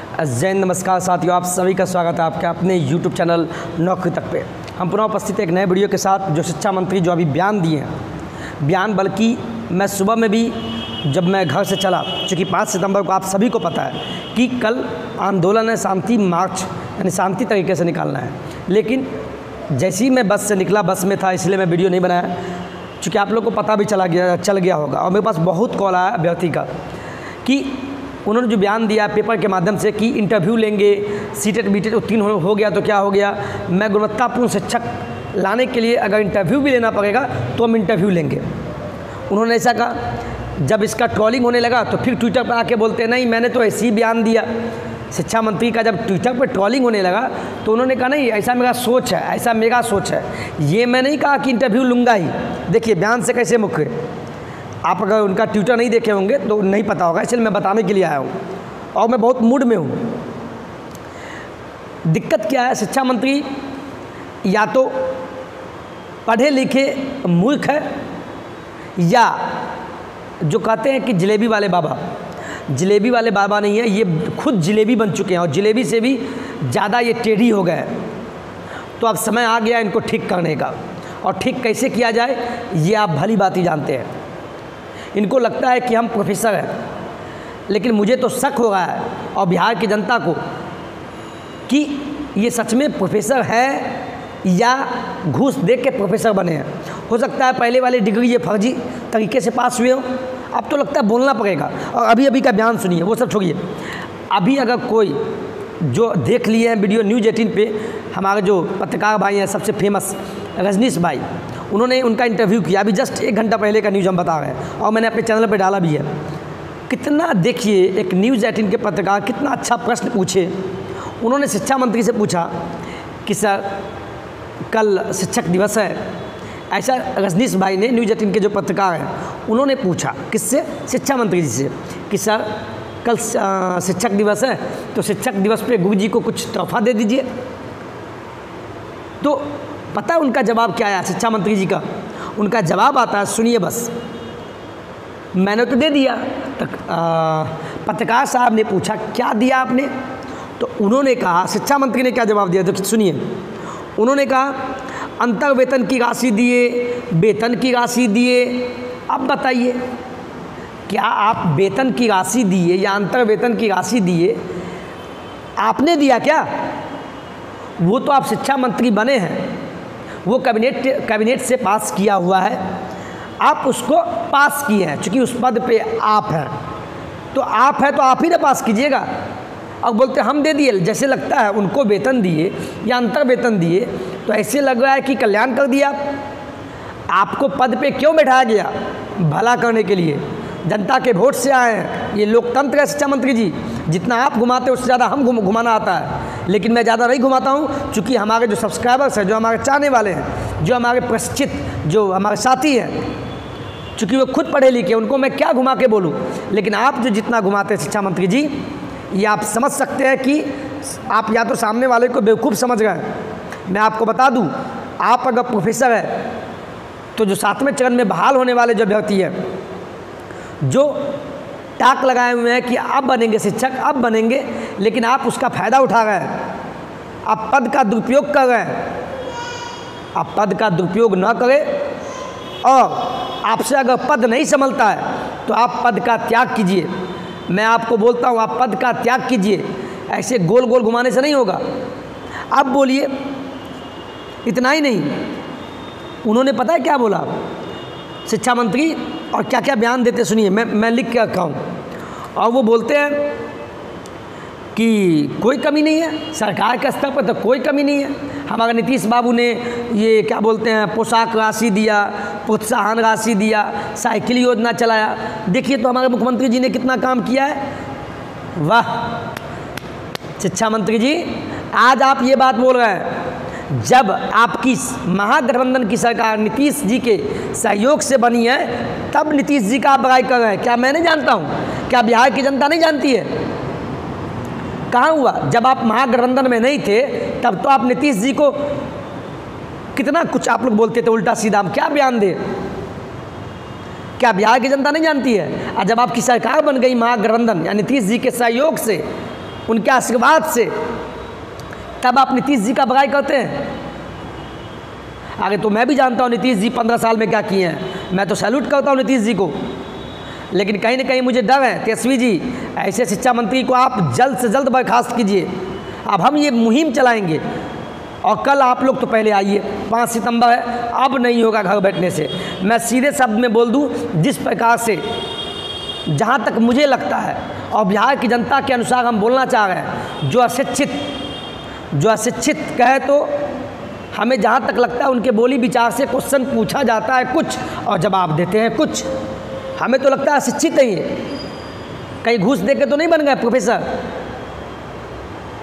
जय नमस्कार साथियों, आप सभी का स्वागत है आपके अपने YouTube चैनल नौकरी तक पे। हम पुनः उपस्थित एक नए वीडियो के साथ। जो शिक्षा मंत्री जो अभी बयान दिए हैं, बयान बल्कि मैं सुबह में भी जब मैं घर से चला, चूँकि 5 सितंबर को आप सभी को पता है कि कल आंदोलन है, शांति मार्च यानी शांति तरीके से निकालना है। लेकिन जैसे ही मैं बस से निकला, बस में था इसलिए मैं वीडियो नहीं बनाया, चूँकि आप लोग को पता भी चल गया होगा। और मेरे पास बहुत कॉल आया अभ्यर्थी का कि उन्होंने जो बयान दिया पेपर के माध्यम से कि इंटरव्यू लेंगे, सीटेट बीटेट उत्तीर्ण हो गया तो क्या हो गया, मैं गुणवत्तापूर्ण शिक्षक लाने के लिए अगर इंटरव्यू भी लेना पड़ेगा तो हम इंटरव्यू लेंगे। उन्होंने ऐसा कहा। जब इसका ट्रोलिंग होने लगा तो फिर ट्विटर पर आके बोलते नहीं, मैंने तो ऐसे ही बयान दिया। शिक्षा मंत्री का जब ट्विटर पर ट्रोलिंग होने लगा तो उन्होंने कहा नहीं, ऐसा मेरा सोच है, ऐसा मेरा सोच है, ये मैं नहीं कहा कि इंटरव्यू लूँगा ही। देखिए बयान से कैसे मुख्य, आप अगर उनका ट्विटर नहीं देखे होंगे तो नहीं पता होगा, इसलिए मैं बताने के लिए आया हूँ और मैं बहुत मूड में हूँ। दिक्कत क्या है, शिक्षा मंत्री या तो पढ़े लिखे मूर्ख है या जो कहते हैं कि जलेबी वाले बाबा, जलेबी वाले बाबा नहीं है, ये खुद जलेबी बन चुके हैं और जलेबी से भी ज़्यादा ये टेढ़ी हो गए। तो अब समय आ गया इनको ठीक करने का, और ठीक कैसे किया जाए ये आप भली बात ही जानते हैं। इनको लगता है कि हम प्रोफेसर हैं, लेकिन मुझे तो शक हो रहा है और बिहार की जनता को कि ये सच में प्रोफेसर है या घूस दे के प्रोफेसर बने हैं। हो सकता है पहले वाली डिग्री ये फर्जी तरीके से पास हुए हो, अब तो लगता है बोलना पड़ेगा। और अभी का बयान सुनिए, वो सब छोड़िए। अभी अगर कोई जो देख लिए हैं वीडियो न्यूज़ 18 पे, हमारे जो पत्रकार भाई हैं सबसे फेमस रजनीश भाई, उन्होंने उनका इंटरव्यू किया अभी जस्ट 1 घंटा पहले का न्यूज़ हम बता रहे हैं और मैंने अपने चैनल पे डाला भी है। कितना देखिए एक न्यूज़ 18 के पत्रकार कितना अच्छा प्रश्न पूछे। उन्होंने शिक्षा मंत्री से पूछा कि सर कल शिक्षक दिवस है, ऐसा रजनीश भाई ने न्यूज़ 18 के जो पत्रकार हैं उन्होंने पूछा किससे, शिक्षा मंत्री जी से, कि सर कल शिक्षक दिवस है तो शिक्षक दिवस पे गुरु जी को कुछ तोहफा दे दीजिए। तो पता है उनका जवाब क्या आया शिक्षा मंत्री जी का? उनका जवाब आता है, सुनिए बस, मैंने तो दे दिया। तो पत्रकार साहब ने पूछा क्या दिया आपने? तो उन्होंने कहा, शिक्षा मंत्री ने क्या जवाब दिया, तो सुनिए। उन्होंने कहा अंतर वेतन की राशि दिए, वेतन की राशि दिए। अब बताइए, क्या आप वेतन की राशि दिए या अंतर वेतन की राशि दिए, आपने दिया क्या? वो तो आप शिक्षा मंत्री बने हैं, वो कैबिनेट से पास किया हुआ है, आप उसको पास किए हैं। चूँकि उस पद पे आप हैं तो आप हैं तो आप ही ना पास कीजिएगा। और बोलते हम दे दिए, जैसे लगता है उनको वेतन दिए या अंतर वेतन दिए तो ऐसे लग रहा है कि कल्याण कर दिया। आपको पद पे क्यों बैठाया गया? भला करने के लिए, जनता के वोट से आए हैं। ये लोकतंत्र है शिक्षा मंत्री जी, जितना आप घुमाते उससे ज़्यादा हम घुमाना आता है, लेकिन मैं ज़्यादा नहीं घुमाता हूँ। चूँकि हमारे जो सब्सक्राइबर्स हैं, जो हमारे चाहने वाले हैं, जो हमारे प्रशिक्षित जो हमारे साथी हैं, चूँकि वो खुद पढ़े लिखे, उनको मैं क्या घुमा के बोलूँ। लेकिन आप जो जितना घुमाते हैं शिक्षा मंत्री जी, ये आप समझ सकते हैं कि आप या तो सामने वाले को बेवकूफ़ समझ गए हैं। मैं आपको बता दूँ, आप अगर प्रोफेसर है तो जो 7वें चरण में बहाल होने वाले जो अभ्यर्थी हैं, जो टाक लगाए हुए हैं कि अब बनेंगे शिक्षक, अब बनेंगे, लेकिन आप उसका फ़ायदा उठा रहे हैं, आप पद का दुरुपयोग कर रहे हैं। आप पद का दुरुपयोग न करें और आपसे अगर पद नहीं संभलता है तो आप पद का त्याग कीजिए। मैं आपको बोलता हूँ, आप पद का त्याग कीजिए, ऐसे गोल गोल घुमाने से नहीं होगा। अब बोलिए, इतना ही नहीं, उन्होंने पता है क्या बोला शिक्षा मंत्री, और क्या क्या बयान देते सुनिए, मैं लिख के रखा हूँ। और वो बोलते हैं कि कोई कमी नहीं है, सरकार के स्तर पर तो कोई कमी नहीं है। हमारे नीतीश बाबू ने ये क्या बोलते हैं, पोशाक राशि दिया, प्रोत्साहन राशि दिया, साइकिल योजना चलाया। देखिए तो हमारे मुख्यमंत्री जी ने कितना काम किया है। वाह शिक्षा मंत्री जी, आज आप ये बात बोल रहे हैं जब आपकी महागठबंधन की सरकार नीतीश जी के सहयोग से बनी है, तब नीतीश जी का आप बड़ाई कर रहे हैं। क्या मैं नहीं जानता हूँ? क्या बिहार की जनता नहीं जानती है? कहाँ हुआ? जब आप महागठबंधन में नहीं थे तब तो आप नीतीश जी को कितना कुछ आप लोग बोलते थे उल्टा सीधा। हम क्या बयान दे? क्या बिहार की जनता नहीं जानती है? और जब आपकी सरकार बन गई महागठबंधन या नीतीश जी के सहयोग से, उनके आशीर्वाद से, तब आप नीतीश जी का बड़ाई करते हैं। आगे तो मैं भी जानता हूँ नीतीश जी 15 साल में क्या किए हैं, मैं तो सैल्यूट करता हूँ नीतीश जी को, लेकिन कहीं ना कहीं मुझे डर है तेजस्वी जी, ऐसे शिक्षा मंत्री को आप जल्द से जल्द बर्खास्त कीजिए। अब हम ये मुहिम चलाएंगे और कल आप लोग तो पहले आइए, 5 सितंबर है, अब नहीं होगा घर बैठने से। मैं सीधे शब्द में बोल दूँ, जिस प्रकार से जहाँ तक मुझे लगता है और बिहार की जनता के अनुसार हम बोलना चाह रहे हैं, जो अशिक्षित कहे तो हमें जहाँ तक लगता है उनके बोली विचार से क्वेश्चन पूछा जाता है कुछ और जवाब देते हैं कुछ। हमें तो लगता है अशिक्षित ही है, कहीं घूस दे के तो नहीं बन गए प्रोफेसर।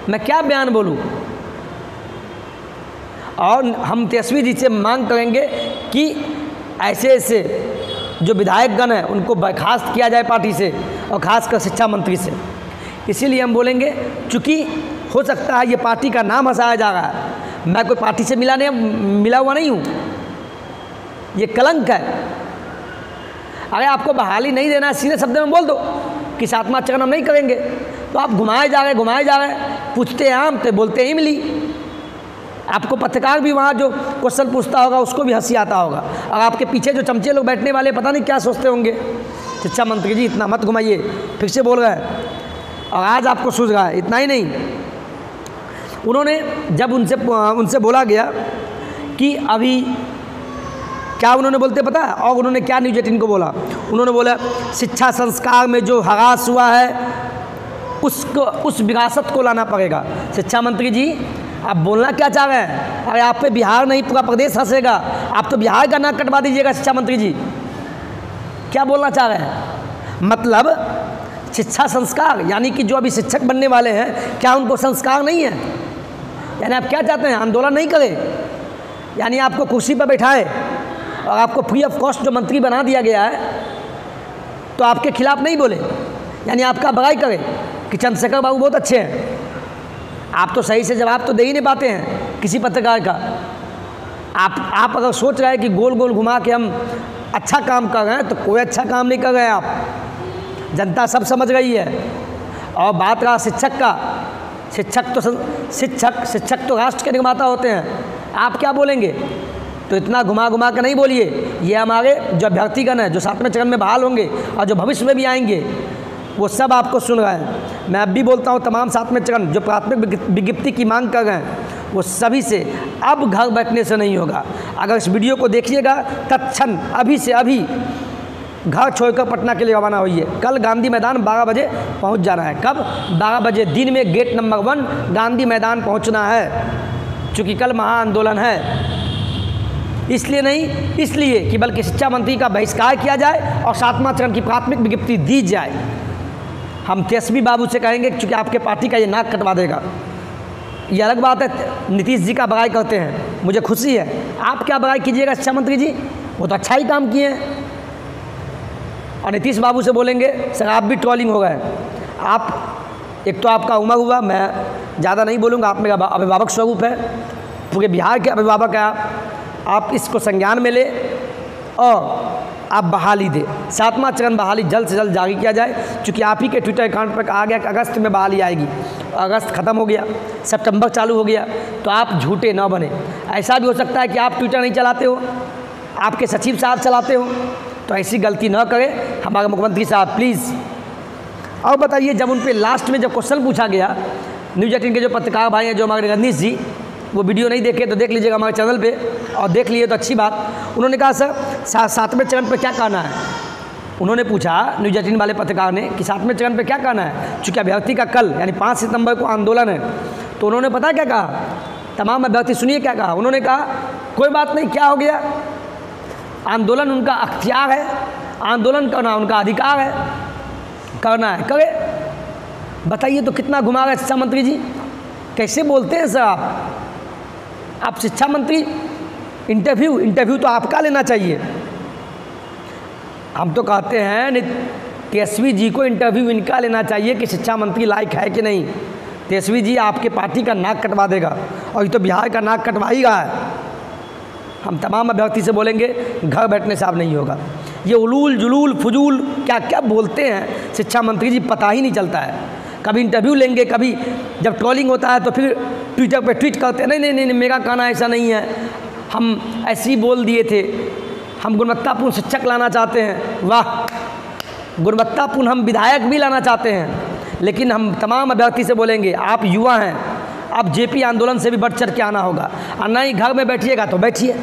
मैं क्या बयान बोलूँ। और हम तेजस्वी जी से मांग करेंगे कि ऐसे जो विधायकगण हैं उनको बर्खास्त किया जाए पार्टी से, और ख़ासकर शिक्षा मंत्री से। इसीलिए हम बोलेंगे, चूँकि हो सकता है ये पार्टी का नाम हंसाया जा रहा है, मैं कोई पार्टी से मिला हुआ नहीं हूँ, ये कलंक है। अगर आपको बहाली नहीं देना है, सीधे शब्द में बोल दो कि 7वां चरण हम नहीं करेंगे, तो आप घुमाए जा रहे, पूछते हैं हम तो बोलते ही मिली। आपको पत्रकार भी वहाँ जो क्वेश्चन पूछता होगा उसको भी हंसी आता होगा, और आपके पीछे जो चमचे लोग बैठने वाले पता नहीं क्या सोचते होंगे। शिक्षा मंत्री जी इतना मत घुमाइए, फिर से बोल रहे हैं, और आज आपको सूझ रहा है। इतना ही नहीं, उन्होंने जब उनसे बोला गया कि अभी क्या उन्होंने बोलते पता है, और उन्होंने क्या न्यूज़ 18 को बोला, उन्होंने बोला शिक्षा संस्कार में जो ह्रास हुआ है उस विरासत को लाना पड़ेगा। शिक्षा मंत्री जी आप बोलना क्या चाह रहे हैं? अरे आप पे बिहार नहीं पूरा प्रदेश हंसेगा, आप तो बिहार का नाक कटवा दीजिएगा। शिक्षा मंत्री जी क्या बोलना चाह रहे हैं? मतलब शिक्षा संस्कार यानी कि जो अभी शिक्षक बनने वाले हैं, क्या उनको संस्कार नहीं है? यानी आप क्या चाहते हैं, आंदोलन नहीं करें? यानी आपको कुर्सी पर बैठाए और आपको फ्री ऑफ कॉस्ट जो मंत्री बना दिया गया है तो आपके खिलाफ नहीं बोले, यानी आपका बड़ाई करें कि चंद्रशेखर बाबू बहुत अच्छे हैं। आप तो सही से जवाब तो दे ही नहीं पाते हैं किसी पत्रकार का। आप अगर सोच रहे हैं कि गोल गोल घुमा के हम अच्छा काम कर रहे हैं, तो कोई अच्छा काम नहीं कर रहे हैं आप, जनता सब समझ गई है। और बात रहा शिक्षक का, शिक्षक तो राष्ट्र के निर्माता होते हैं, आप क्या बोलेंगे? तो इतना घुमा के नहीं बोलिए। ये हमारे जो अभ्यर्थीगण हैं जो 7वें चरण में बहाल होंगे और जो भविष्य में भी आएंगे, वो सब आपको सुन रहे हैं। मैं अब भी बोलता हूँ, तमाम 7वें चरण जो प्राथमिक विज्ञप्ति की मांग कर रहे हैं, वो सभी से अब घर बैठने से नहीं होगा। अगर इस वीडियो को देखिएगा तत्क्षण अभी से अभी घर छोड़कर पटना के लिए रवाना होइए। कल गांधी मैदान 12 बजे पहुंच जाना है। कब? 12 बजे दिन में गेट नंबर 1 गांधी मैदान पहुंचना है, चूँकि कल महाआंदोलन है। इसलिए नहीं, इसलिए कि बल्कि शिक्षा मंत्री का बहिष्कार किया जाए और 7वां चरण की प्राथमिक विज्ञप्ति दी जाए। हम तेजस्वी बाबू से कहेंगे, चूँकि आपके पार्टी का ये नाक कटवा देगा। ये अलग बात है, नीतीश जी का बड़ाई करते हैं, मुझे खुशी है। आप क्या बड़ाई कीजिएगा शिक्षा मंत्री जी, वो तो अच्छा ही काम किए हैं। और नीतीश बाबू से बोलेंगे सर आप भी ट्रोलिंग हो गए। आप एक तो आपका उम्र हुआ, मैं ज़्यादा नहीं बोलूँगा, आप मेरा अभिभावक स्वरूप है, पूरे बिहार के अभिभावक हैं आप इसको संज्ञान में ले और आप बहाली दे। 7वां चरण बहाली जल्द से जल्द जारी किया जाए, क्योंकि आप ही के ट्विटर अकाउंट पर आ गया कि अगस्त में बहाली आएगी। अगस्त ख़त्म हो गया, सितंबर चालू हो गया, तो आप झूठे ना बने। ऐसा भी हो सकता है कि आप ट्विटर नहीं चलाते हो, आपके सचिव साहब चलाते हो, तो ऐसी गलती ना करें हमारे मुख्यमंत्री साहब प्लीज़। और बताइए, जब उन पर लास्ट में जब क्वेश्चन पूछा गया, न्यूज़ 18 के जो पत्रकार भाई हैं, जो हमारे रजनीश जी, वो वीडियो नहीं देखे तो देख लीजिएगा हमारे चैनल पे, और देख लिए तो अच्छी बात। उन्होंने कहा सर 7वें चरण पे क्या कहना है? उन्होंने पूछा न्यूज़ 18 वाले पत्रकार ने कि 7वें चरण पे क्या कहना है, चूँकि अभ्यर्थी का कल यानी 5 सितंबर को आंदोलन है। तो उन्होंने पता क्या कहा? तमाम अभ्यर्थी सुनिए क्या कहा। उन्होंने कहा कोई बात नहीं, क्या हो गया, आंदोलन उनका अख्तियार है, आंदोलन करना उनका अधिकार है, करना है करे। बताइए तो कितना घुमा रहे शिक्षा मंत्री जी, कैसे बोलते हैं सर आप शिक्षा मंत्री? इंटरव्यू तो आपका लेना चाहिए। हम तो कहते हैं तेजस्वी जी को इंटरव्यू इनका लेना चाहिए कि शिक्षा मंत्री लायक है कि नहीं। तेजस्वी जी आपके पार्टी का नाक कटवा देगा, और ये तो बिहार का नाक कटवा ही रहा है। हम तमाम अभ्यर्थी से बोलेंगे घर बैठने से अब नहीं होगा। ये उलूल जुलूल फजूल क्या क्या बोलते हैं शिक्षा मंत्री जी, पता ही नहीं चलता है। कभी इंटरव्यू लेंगे, कभी जब ट्रोलिंग होता है तो फिर ट्विटर पे ट्वीट करते हैं, नहीं नहीं नहीं मेरा कहना ऐसा नहीं है, हम ऐसे ही बोल दिए थे, हम गुणवत्तापूर्ण शिक्षक लाना चाहते हैं। वाह, गुणवत्तापूर्ण हम विधायक भी लाना चाहते हैं, लेकिन हम तमाम अभ्यर्थी से बोलेंगे आप युवा हैं, आप जेपी आंदोलन से भी बढ़ चढ़ के आना होगा, और नहीं घर में बैठिएगा तो बैठिए,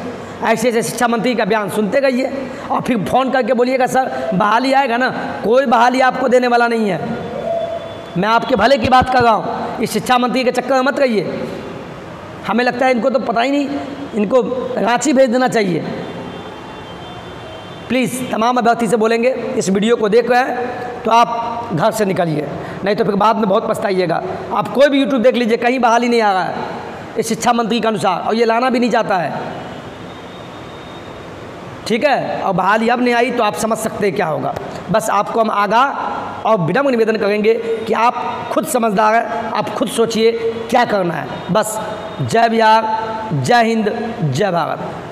ऐसे ऐसे शिक्षा मंत्री का बयान सुनते गइए और फिर फ़ोन करके बोलिएगा सर बहाली आएगा ना। कोई बहाली आपको देने वाला नहीं है, मैं आपके भले की बात कर रहा हूँ, इस शिक्षा मंत्री के चक्कर में मत रहिए। हमें लगता है इनको तो पता ही नहीं, इनको रांची भेज देना चाहिए। प्लीज़ तमाम अभ्यर्थी से बोलेंगे इस वीडियो को देख रहे हैं तो आप घर से निकलिए, नहीं तो फिर बाद में बहुत पछताइएगा। आप कोई भी यूट्यूब देख लीजिए, कहीं बहाली नहीं आ रहा है इस शिक्षा मंत्री के अनुसार, और ये लाना भी नहीं चाहता है, ठीक है। और बहाली अब नहीं आई तो आप समझ सकते हैं क्या होगा। बस आपको हम आगाह और विनम्र निवेदन करेंगे कि आप खुद समझदार हैं, आप खुद सोचिए क्या करना है। बस जय बिहार, जय हिंद, जय भारत।